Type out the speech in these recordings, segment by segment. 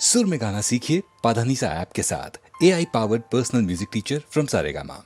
सुर में गाना सीखिए पाधानीसा ऐप के साथ। AI powered personal music teacher from Saregama.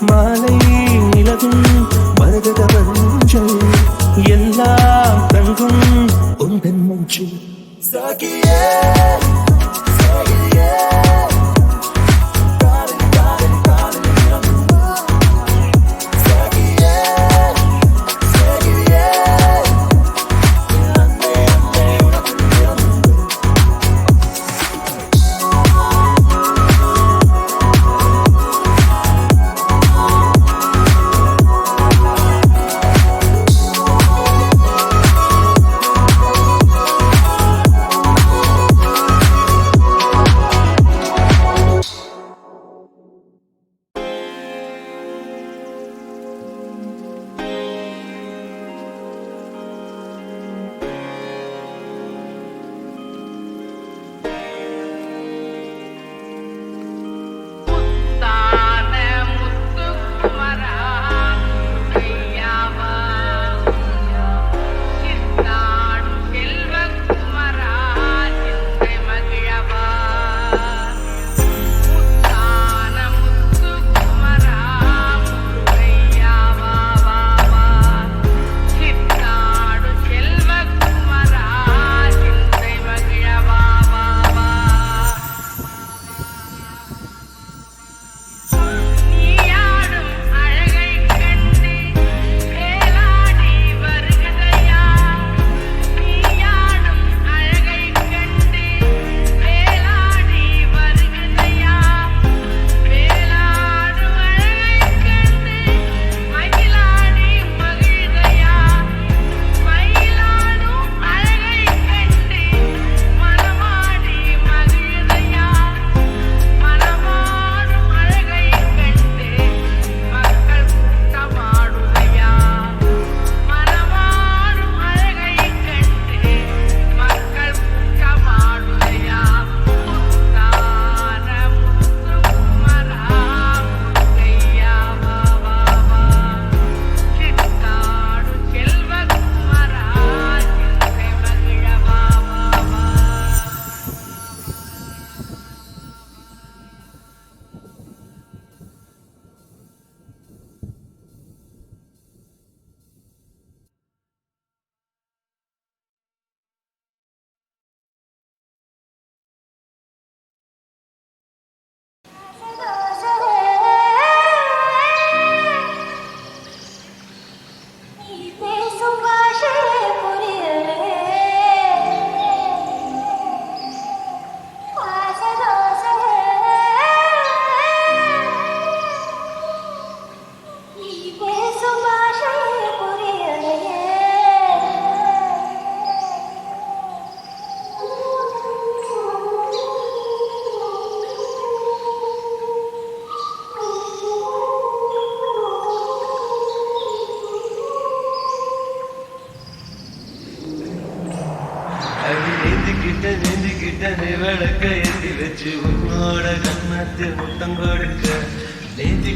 மாலை நிலவும் மரகத மஞ்சள் எல்லாம் தங்கும் உந்தன் மஞ்சள் சாகியே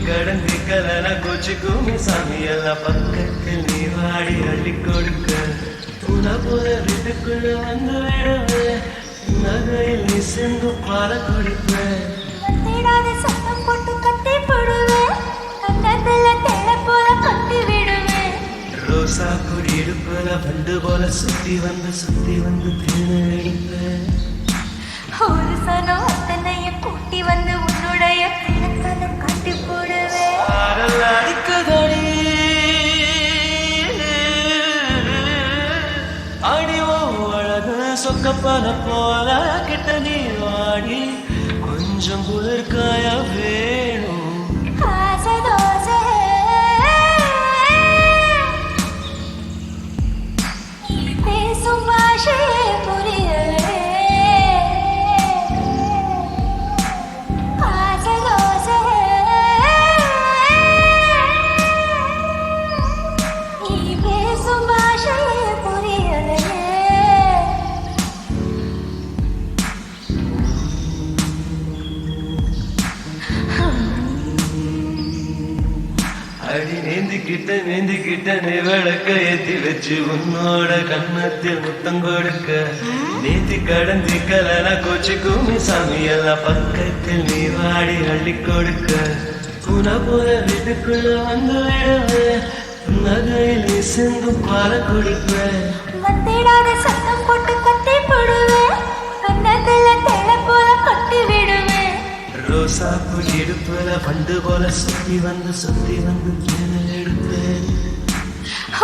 கடந்து கலன கோச்சுக்குமி சாமி எல்லாம் பக்கத்தில் நீ வாடி அள்ளி கொடுக்க துணை போல வீட்டுக்குள்ள வந்து விடுவேன் நகையில் நீ சென்று பால குடிப்பேன் தேடாத சத்தம் போட்டு கத்தி போடுவேன் கண்ணத்துல தேட போல கட்டி விடுவேன் ரோசா கொடி எடுப்பல பண்டு போல சுத்தி வந்து தேனை எடுப்பேன் ஒரு சனம் அத்தனையும் கூட்டி வந்து உன்னுடைய கண்ணத்தனம் கட்டி போடுவேன் அடிக்கதடி அடிவோ அழகு சொக்கப்பன போல கிட்ட நீ வாடி கொஞ்சம் குளிர்காய வேணும் ஆசை தோசை நீ பேசும் பாஷையே புரியலே ஆசை தோசை நீ பேசும் பாஷையே புரியலே அடி நேந்திக்கிட்ட நீ விளக்க ஏத்தி வச்சு உன்னோட கண்ணத்தில் முத்தம் கொடுக்க நேத்தி கடந்தி கலன கோச்சு குமி சாமி எல்லாம் பக்கத்தில் நீ வாடி அள்ளி கொடுக்க புன போல வீட்டுக்குள்ள வந்து விடுவேன் நகையில் நீ சென்று பால குடிப்பேன் வந்திடாத சத்தம் போட்டு கத்தி போடுவேன் கண்ணத்துல தேட போல கட்டி விடுவேன் ரோசா பூ எடுப்புல பண்டு போல சுத்தி வந்து தேனை எடுப்பேன்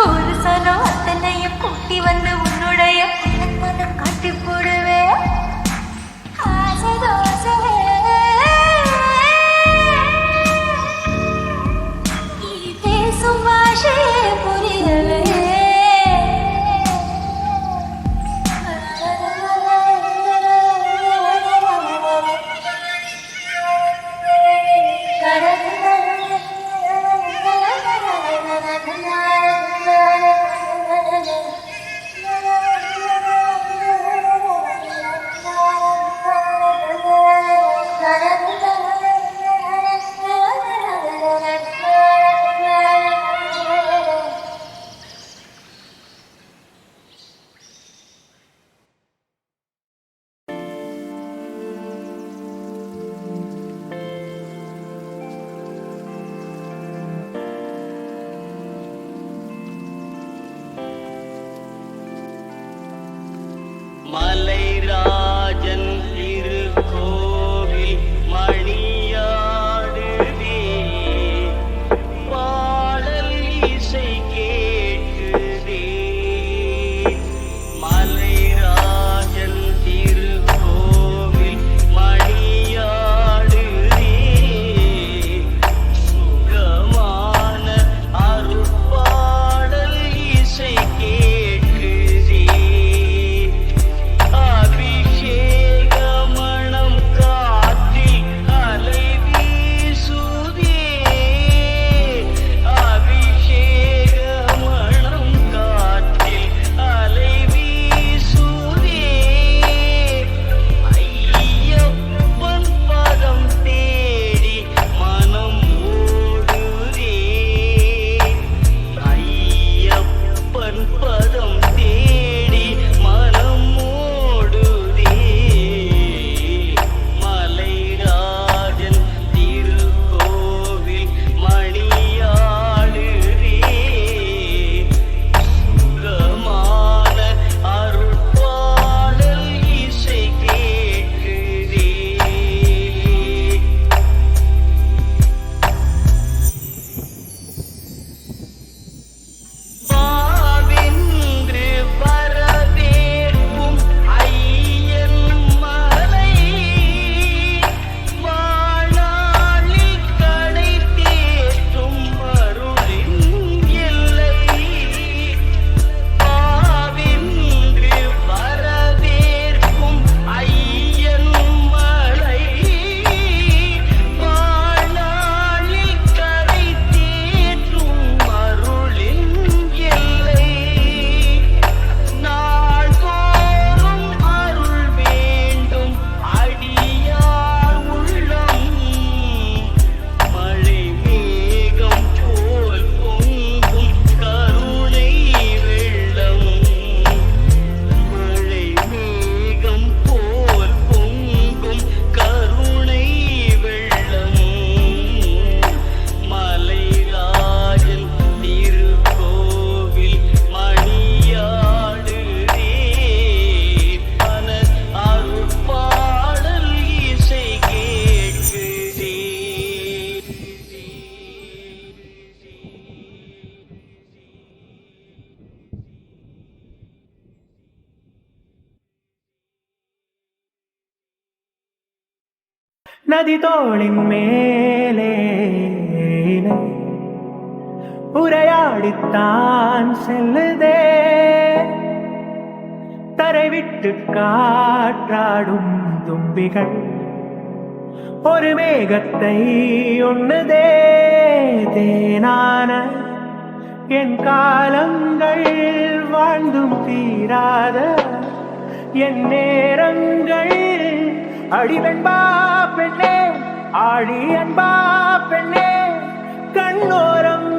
ஒரு சனம் அத்தனையும் கூட்டி வந்து உன்னுடைய கண்ணத்தனம் காட்டி போடுவேன் ஆசை தோசை நீ பேசும் பாஷையே புரியலே மலைராஜன் திருக்கோவில் மணியாடுதே பாடல் இசை கேட்குதே மலைராஜன் திருக்கோவில் மணியாடுதே சுகமான அருட்பாடல் இசை கேட்குதே அபி நதி தோளின் மேலே இலை உரையாடித்தான் செல்லுதே, தரை விட்டு காற்றாடும் தும்பிகள் ஒரு மேகத்தை உண்ணுதே. தேனான என் காலங்கள் வாழ்ந்தும் தீராத என் நேரங்கள். அடிவெண்பா பெண்ணே, ஆழி அன்பா பெண்ணே, கண்ணோரம்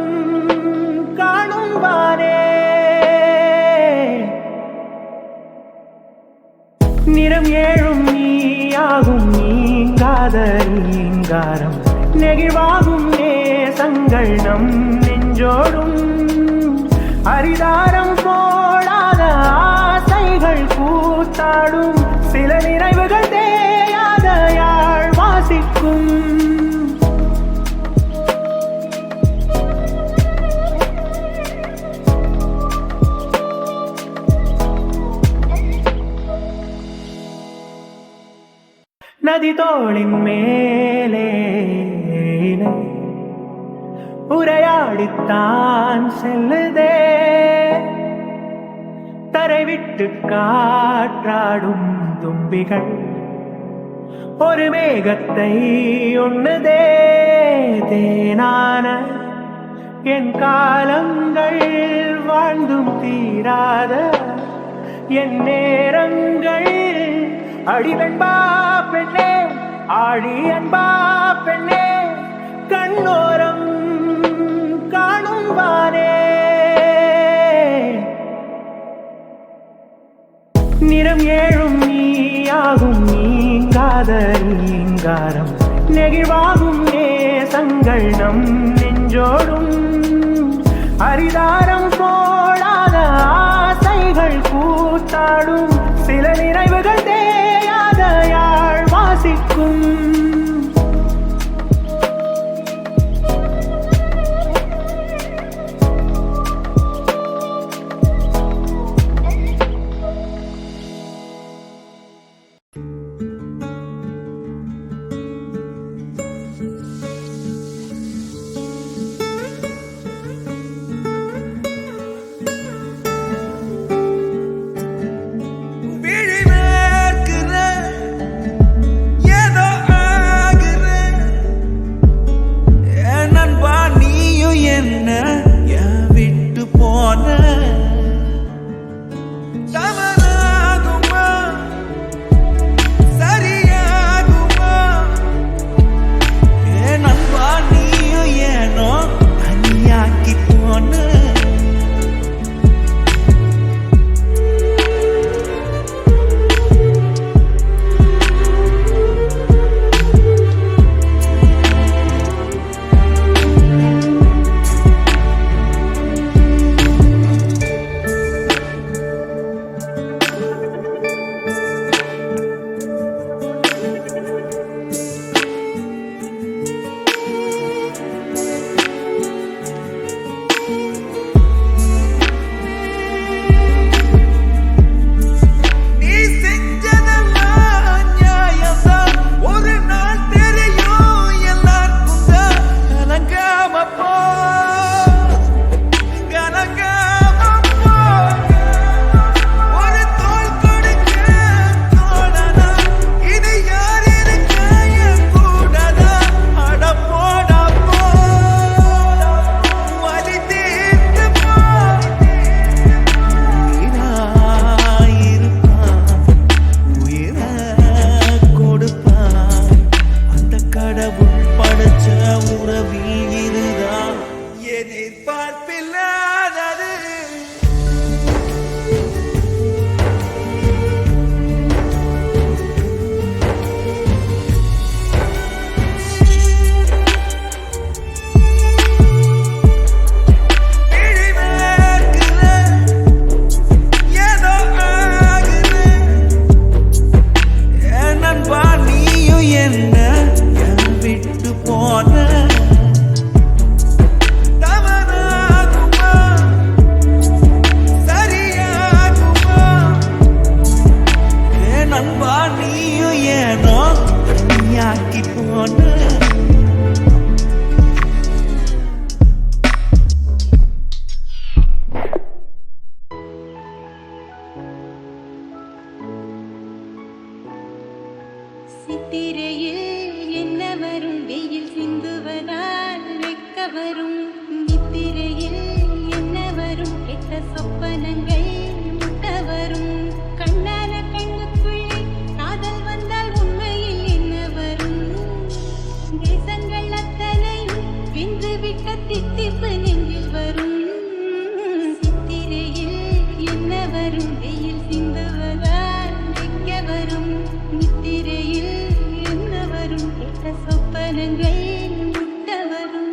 காணும் வானே. நிறம் ஏழும் நீயாகும் நீங்காத நீங்காரம், நெகிழ்வாகும் நேசங்கள் நம் நெஞ்சோடும். அரிதாரம் போடாத ஆசைகள் கூத்தாடும், சில நினைவுகள் தேயாத யாழ் வாசிக்கும். நதி தோளின் மேலே இலை உரையாடித்தான் செல்லுதே, தரை விட்டு காற்றாடும் தும்பிகள் ஒரு மேகத்தை உண்ணுதே. தேனான என் காலங்கள் வாழ்ந்தும் தீராத என் நேரங்கள். அடிவெண்பா பெண்ணே, ஆழி அன்பா பெண்ணே, கண்ணோரம் காணும் வானே. நிறம் ஏழும் நீயாகும் நீங்காத நீங்காரம், நெகிழ்வாகும் நேசங்கள் நம் நெஞ்சோடும். அரிதாரம் போடாத ஆசைகள் கூத்தாடும், சில நினைவுகள் தேயாத யாழ் வாசிக்கும். சொப்பனங்கள் முட்ட வரும் கண்ணான கண்ணுக்குள்ளே காதல் வந்தால் உண்மையில் என்ன வரும் தேசங்கள் அத்தனையும் வென்று விட்ட தித்திப்பு நெஞ்சில் வரும் சித்திரையில் என்ன வரும் வெயில் சிந்துவதால் வைக்க வரும் நித்திரையில் என்ன வரும் கேட்ட சொப்பனங்கள் முட்ட வரும்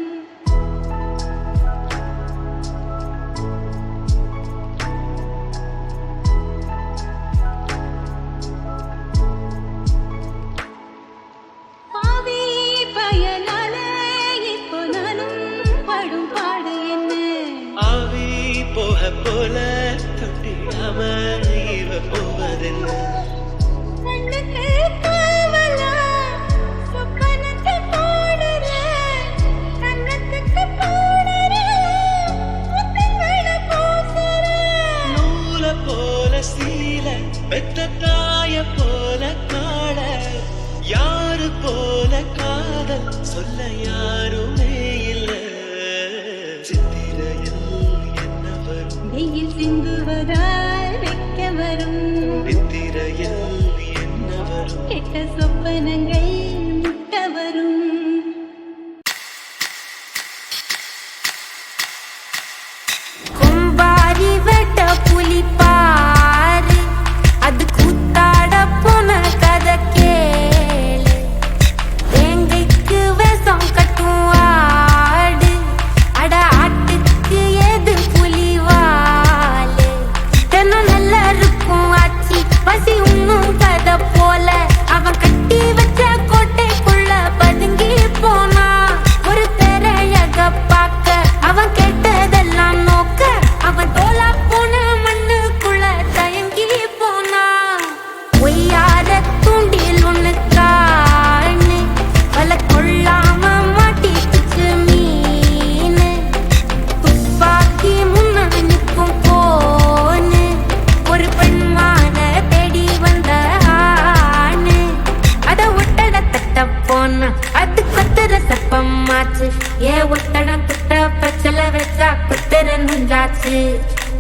பாவி பயனால இப்போ நானும் படும் பாடு என்ன ஆவி போக போல தொட்டிடாம இவ போவதென்ன கண்ணுக்கு காவலா சொப்பனத்தை போடுற கண்ணத்துக்கு போடுற முத்தங்களை பூசுற நூல போல சீல பெத்த தாய போல காட யாரு போல காதல் சொல்ல யாருமே இல்ல சித்திரையில் என்ன வரும் வெயில் சிந்துவதால் வைக்க வரும் நித்திரையில் என்ன வரும் கெட்ட சொப்பனங்கள் முட்ட வரும் கும்பாரி வெட்ட புலி பாரு அது கூத்தாட போன கதை கேளு எங்கைக்கு வேஷம் கட்டும் ஆடு அட ஆட்டுக்கு ஏது புலி வாலு தினம் நல்லா இருக்கும் ஆச்சி பசி உண்ணும் கதை போல அவன் கட்டி வச்ச கோட்டைக்குள்ள பதுங்கி போனா ஒரு திரையக பார்க்க அவன் கேட்டதெல்லாம் நோக்க அவன் தோலா போன மண்ணுக்குள்ள தயங்கி போனா ஒய்யார தூண்டில் ஒண்ணு காணு வல கொள்ளாம மாட்டிக்கிச்சு மீன் துப்பாக்கி முன்னாடி நிற்கும் போன்னு ஒரு பெண்மான தேடி வந்த ஆணு அத ஒட்டட தட்ட போன அது கொத்துற சப்பமாச்சு ஏ ஒட்டடம் துட்ட பச்சல வச்சா கொத்துற நுஞ்சாச்சு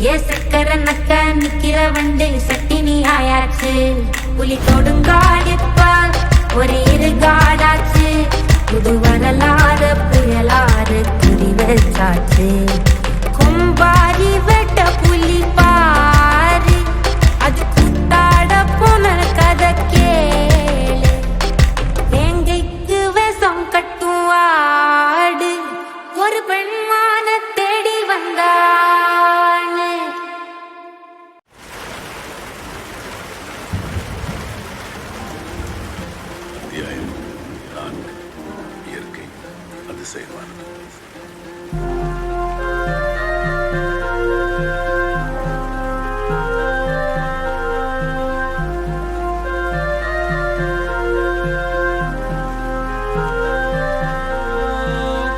ஏ சக்கர நக்க நிக்கிற வண்டு சட்டினி ஆயாச்சு புலி தொடுங்காடிப்பா ஒரு இருகாடாச்சு புது வரலாறு புயலாறு குறி வச்சாச்சு கும்பாரி வெட்ட புலி பாரு அது கூத்தாட போன கதை கேளு எங்கைக்கு வேஷம் கட்டும் ஆடு ஒரு பெண்மான தேடி வந்தானு அத்தியாயம் 4 இயற்கை அதிசயமானது.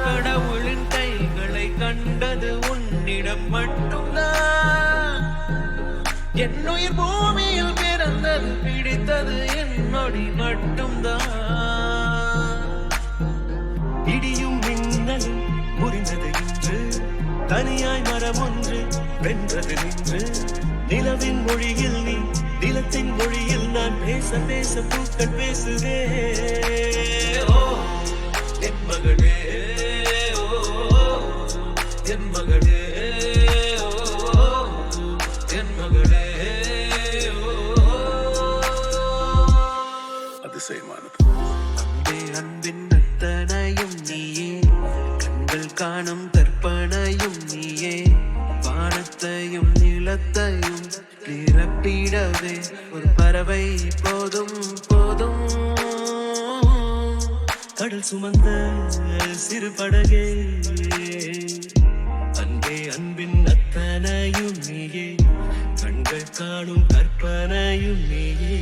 கடவுளின் கைகளை கண்டது உன்னிடம் மட்டும்தான் என்னுயிர் பூமியில் பிறந்தது பிடித்தது என்னொடி மட்டும்தான் இடியும் மின்னலும் புரிந்தது இன்று தனியாய் மரம் ஒன்று வென்றது நின்று நிலவின் மொழியில் நீ நிலத்தின் மொழியில் நான் பேச பேச பூக்கள் பேசுதே ஓ என் மகளே ஓ என் மகளே ஓ என் மகளே அதிசயமானது. அன்பே அன்பின் அத்தனையும் நீயே கண்கள் காணும் கற்பனையும் நீயே வானத்தையும் நிலத்தையும் நிரப்பிடவே ஒரு பறவை போதும் போதும் கடல் சுமந்த சிறு படகே அன்பே அன்பின் அத்தனையும் நீயே கண்கள் காணும் கற்பனையும் நீயே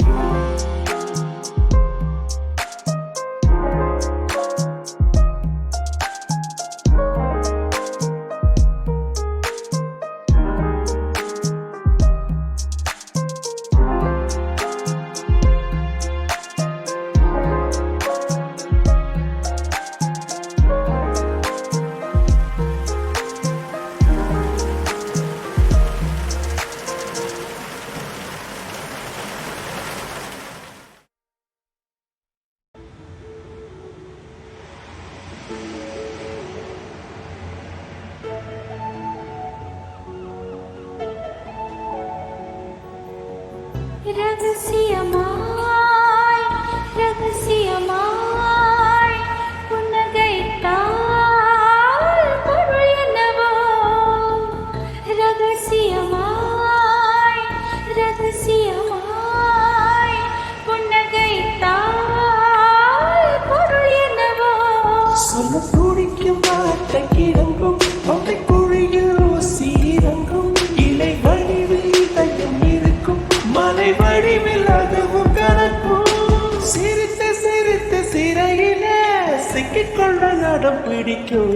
கொட்டைக்கிறங்கும் கொட்டைக்குழியில் சீரங்கும் இலை வடிவில் தையம் இருக்கும் மலை வடிவில் அதுவும் கணக்கும் சிரித்து சிரித்து சிறையில சிக்கிக்கொள்ள நடம் பிடிக்கும்